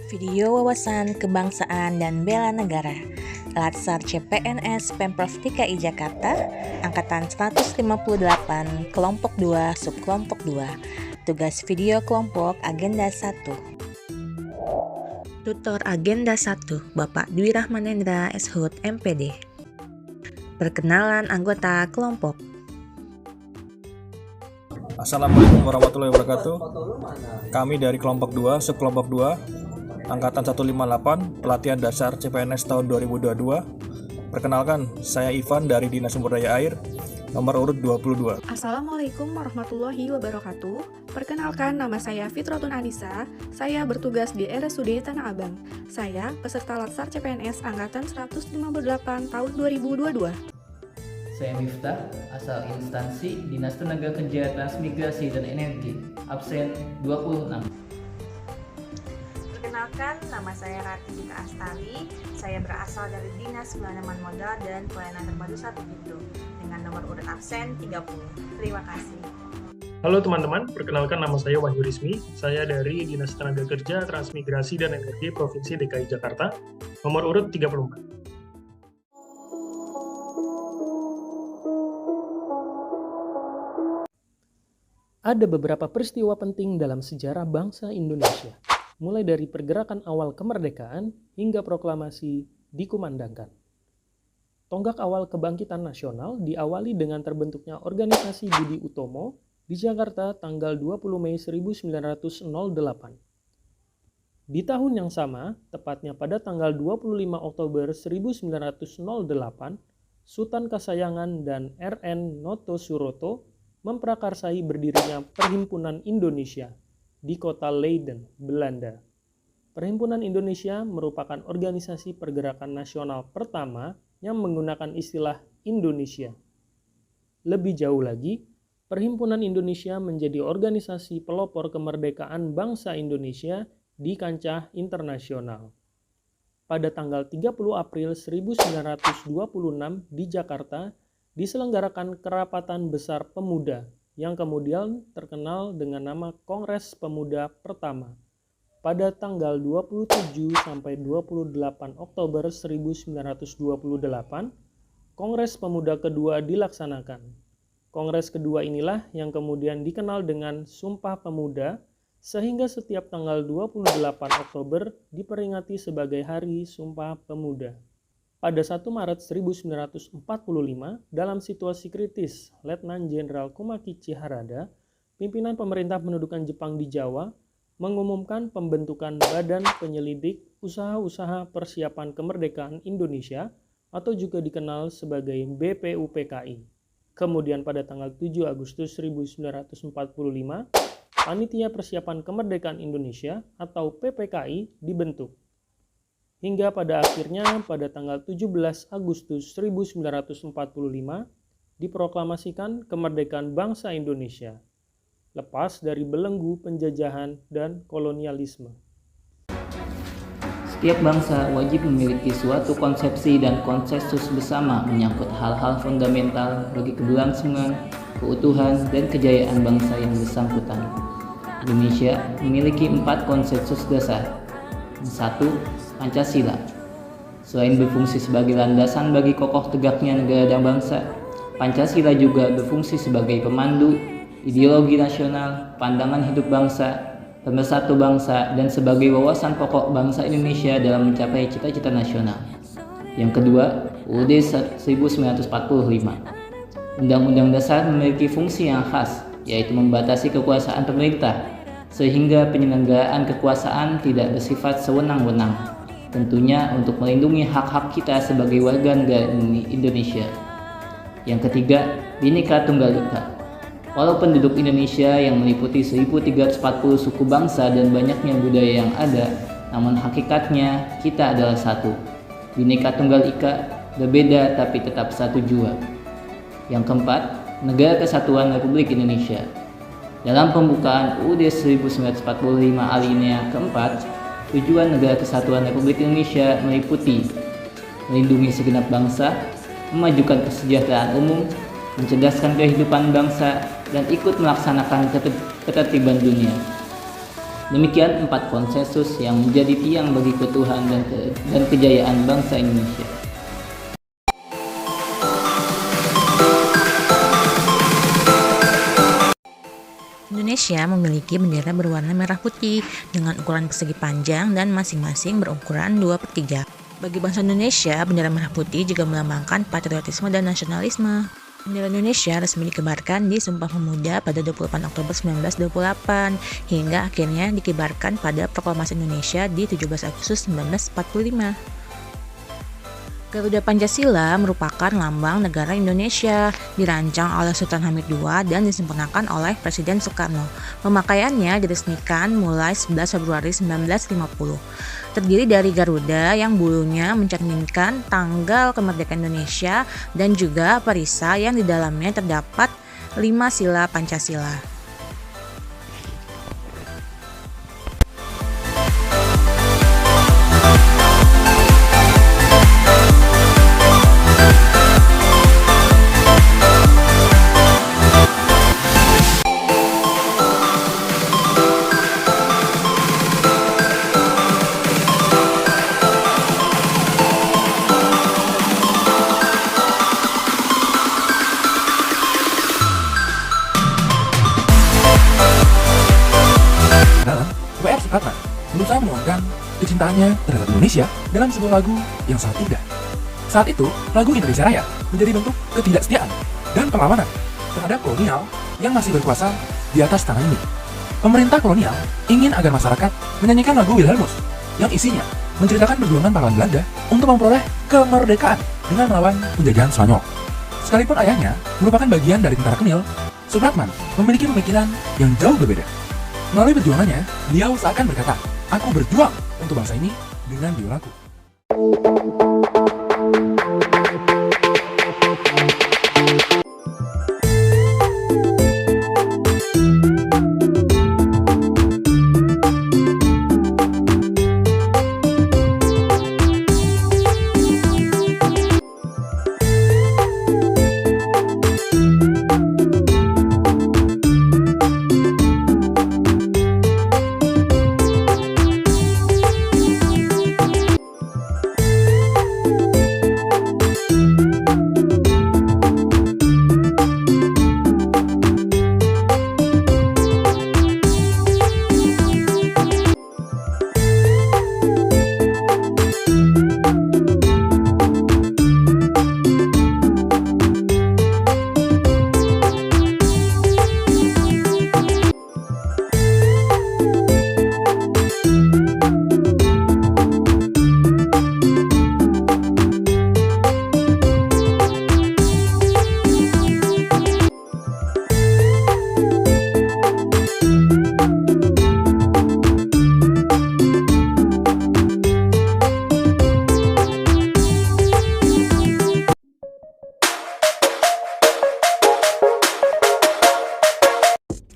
Video wawasan kebangsaan dan bela negara. Latsar CPNS Pemprov DKI Jakarta, Angkatan 158, Kelompok 2, Subkelompok 2. Tugas video kelompok Agenda 1. Tutor Agenda 1, Bapak Dwi Rahmanendra, SHUT MPD. Perkenalan anggota kelompok. Assalamualaikum warahmatullahi wabarakatuh. Kami dari kelompok 2, subkelompok 2, Angkatan 158, pelatihan dasar CPNS tahun 2022. Perkenalkan, saya Ivan dari Dinas Sumber Daya Air, nomor urut 22. Assalamualaikum warahmatullahi wabarakatuh. Perkenalkan, nama saya Fitratun Anissa. Saya bertugas di RSUD Tanah Abang. Saya peserta Latsar CPNS Angkatan 158 tahun 2022. Saya Miftah, asal instansi Dinas Tenaga Kerja Transmigrasi dan Energi, absen 26. Perkenalkan, nama saya Ratika Astari. Saya berasal dari Dinas Penanaman Modal dan Pelayanan Terpadu 1 Pintu dengan nomor urut absen 30. Terima kasih. Halo teman-teman, perkenalkan nama saya Wahyu Rizmi. Saya dari Dinas Tenaga Kerja Transmigrasi dan Energi Provinsi DKI Jakarta, nomor urut 34. Ada beberapa peristiwa penting dalam sejarah bangsa Indonesia, mulai dari pergerakan awal kemerdekaan hingga proklamasi dikumandangkan. Tonggak awal kebangkitan nasional diawali dengan terbentuknya organisasi Budi Utomo di Jakarta tanggal 20 Mei 1908. Di tahun yang sama, tepatnya pada tanggal 25 Oktober 1908, Sultan Kasayangan dan R.N. Noto Suroto memprakarsai berdirinya Perhimpunan Indonesia di kota Leiden, Belanda. Perhimpunan Indonesia merupakan organisasi pergerakan nasional pertama yang menggunakan istilah Indonesia. Lebih jauh lagi, Perhimpunan Indonesia menjadi organisasi pelopor kemerdekaan bangsa Indonesia di kancah internasional. Pada tanggal 30 April 1926 di Jakarta, diselenggarakan Kerapatan Besar Pemuda yang kemudian terkenal dengan nama Kongres Pemuda Pertama. Pada tanggal 27 sampai 28 Oktober 1928, Kongres Pemuda kedua dilaksanakan. Kongres kedua inilah yang kemudian dikenal dengan Sumpah Pemuda, sehingga setiap tanggal 28 Oktober diperingati sebagai Hari Sumpah Pemuda. Pada 1 Maret 1945, dalam situasi kritis, Letnan Jenderal Kumakichi Harada, pimpinan pemerintah pendudukan Jepang di Jawa, mengumumkan pembentukan Badan Penyelidik Usaha-Usaha Persiapan Kemerdekaan Indonesia atau juga dikenal sebagai BPUPKI. Kemudian pada tanggal 7 Agustus 1945, Panitia Persiapan Kemerdekaan Indonesia atau PPKI dibentuk. Hingga pada akhirnya pada tanggal 17 Agustus 1945 diproklamasikan kemerdekaan bangsa Indonesia, lepas dari belenggu penjajahan dan kolonialisme. Setiap bangsa wajib memiliki suatu konsepsi dan konsensus bersama menyangkut hal-hal fundamental bagi keberlangsungan, keutuhan, dan kejayaan bangsa yang bersangkutan. Indonesia memiliki 4 konsensus dasar. 1. Pancasila. Selain berfungsi sebagai landasan bagi kokoh tegaknya negara dan bangsa, Pancasila juga berfungsi sebagai pemandu, ideologi nasional, pandangan hidup bangsa, pemersatu bangsa, dan sebagai wawasan pokok bangsa Indonesia dalam mencapai cita-cita nasional. Yang kedua, UUD 1945. Undang-Undang Dasar memiliki fungsi yang khas, yaitu membatasi kekuasaan pemerintah, sehingga penyelenggaraan kekuasaan tidak bersifat sewenang-wenang, tentunya untuk melindungi hak-hak kita sebagai warga negara Indonesia. Yang ketiga, Bhinneka Tunggal Ika. Walau penduduk Indonesia yang meliputi 1340 suku bangsa dan banyaknya budaya yang ada, namun hakikatnya kita adalah satu. Bhinneka Tunggal Ika, berbeda tapi tetap satu jua. Yang keempat, Negara Kesatuan Republik Indonesia. Dalam pembukaan UUD 1945 alinea keempat, tujuan Negara Kesatuan Republik Indonesia meliputi melindungi segenap bangsa, memajukan kesejahteraan umum, mencerdaskan kehidupan bangsa, dan ikut melaksanakan ketertiban dunia. Demikian 4 konsensus yang menjadi tiang bagi keutuhan dan kejayaan bangsa Indonesia. Indonesia memiliki bendera berwarna merah putih dengan ukuran persegi panjang dan masing-masing berukuran 2/3. Bagi bangsa Indonesia, bendera merah putih juga melambangkan patriotisme dan nasionalisme. Bendera Indonesia resmi dikibarkan di Sumpah Pemuda pada 28 Oktober 1928 hingga akhirnya dikibarkan pada Proklamasi Indonesia di 17 Agustus 1945. Garuda Pancasila merupakan lambang negara Indonesia, dirancang oleh Sultan Hamid II dan disempurnakan oleh Presiden Soekarno. Pemakaiannya diresmikan mulai 11 Februari 1950. Terdiri dari Garuda yang bulunya mencerminkan tanggal kemerdekaan Indonesia dan juga perisai yang di dalamnya terdapat 5 sila Pancasila. Dalam WR Supratman berusaha menuangkan kecintaannya terhadap Indonesia dalam sebuah lagu yang sangat indah. Saat itu, lagu Indonesia Raya menjadi bentuk ketidaksetiaan dan perlawanan terhadap kolonial yang masih berkuasa di atas tanah ini. Pemerintah kolonial ingin agar masyarakat menyanyikan lagu Wilhelmus yang isinya menceritakan perjuangan pahlawan Belanda untuk memperoleh kemerdekaan dengan melawan penjajahan Spanyol. Sekalipun ayahnya merupakan bagian dari tentara Kemil, Supratman memiliki pemikiran yang jauh berbeda. Melalui perjuangannya, beliau seakan berkata, "Aku berjuang untuk bangsa ini dengan biolaku."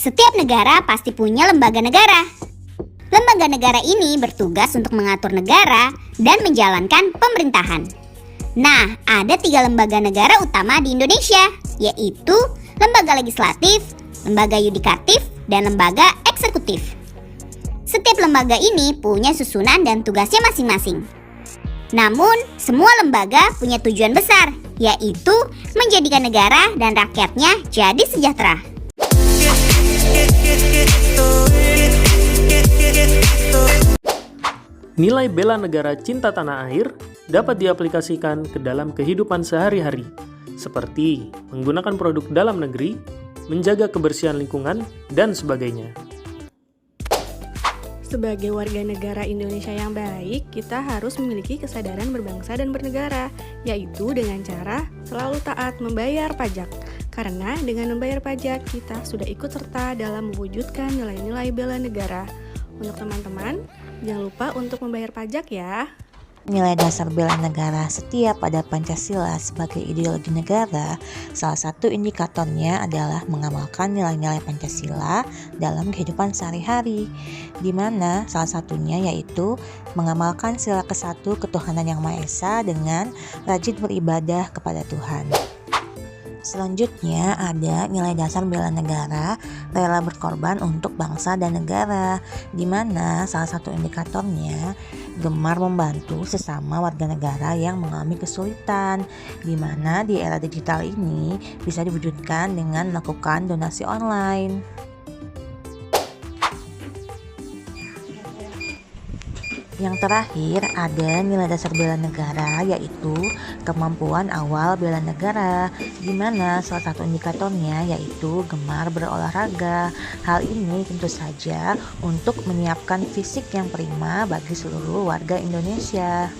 Setiap negara pasti punya lembaga negara. Lembaga negara ini bertugas untuk mengatur negara dan menjalankan pemerintahan. Nah, ada 3 lembaga negara utama di Indonesia, yaitu lembaga legislatif, lembaga yudikatif, dan lembaga eksekutif. Setiap lembaga ini punya susunan dan tugasnya masing-masing. Namun, semua lembaga punya tujuan besar, yaitu menjadikan negara dan rakyatnya jadi sejahtera. Nilai bela negara cinta tanah air dapat diaplikasikan ke dalam kehidupan sehari-hari, seperti menggunakan produk dalam negeri, menjaga kebersihan lingkungan, dan sebagainya. Sebagai warga negara Indonesia yang baik, kita harus memiliki kesadaran berbangsa dan bernegara, yaitu dengan cara selalu taat membayar pajak. Karena dengan membayar pajak, kita sudah ikut serta dalam mewujudkan nilai-nilai bela negara. Untuk teman-teman, jangan lupa untuk membayar pajak ya. Nilai dasar bela negara setia pada Pancasila sebagai ideologi negara, salah satu indikatornya adalah mengamalkan nilai-nilai Pancasila dalam kehidupan sehari-hari, di mana salah satunya yaitu mengamalkan sila ke-1 ketuhanan yang Maha Esa dengan rajin beribadah kepada Tuhan. Selanjutnya ada nilai dasar bela negara, rela berkorban untuk bangsa dan negara, di mana salah satu indikatornya gemar membantu sesama warga negara yang mengalami kesulitan, di mana di era digital ini bisa diwujudkan dengan melakukan donasi online. Yang terakhir ada nilai dasar bela negara, yaitu kemampuan awal bela negara, di mana salah satu indikatornya yaitu gemar berolahraga. Hal ini tentu saja untuk menyiapkan fisik yang prima bagi seluruh warga Indonesia.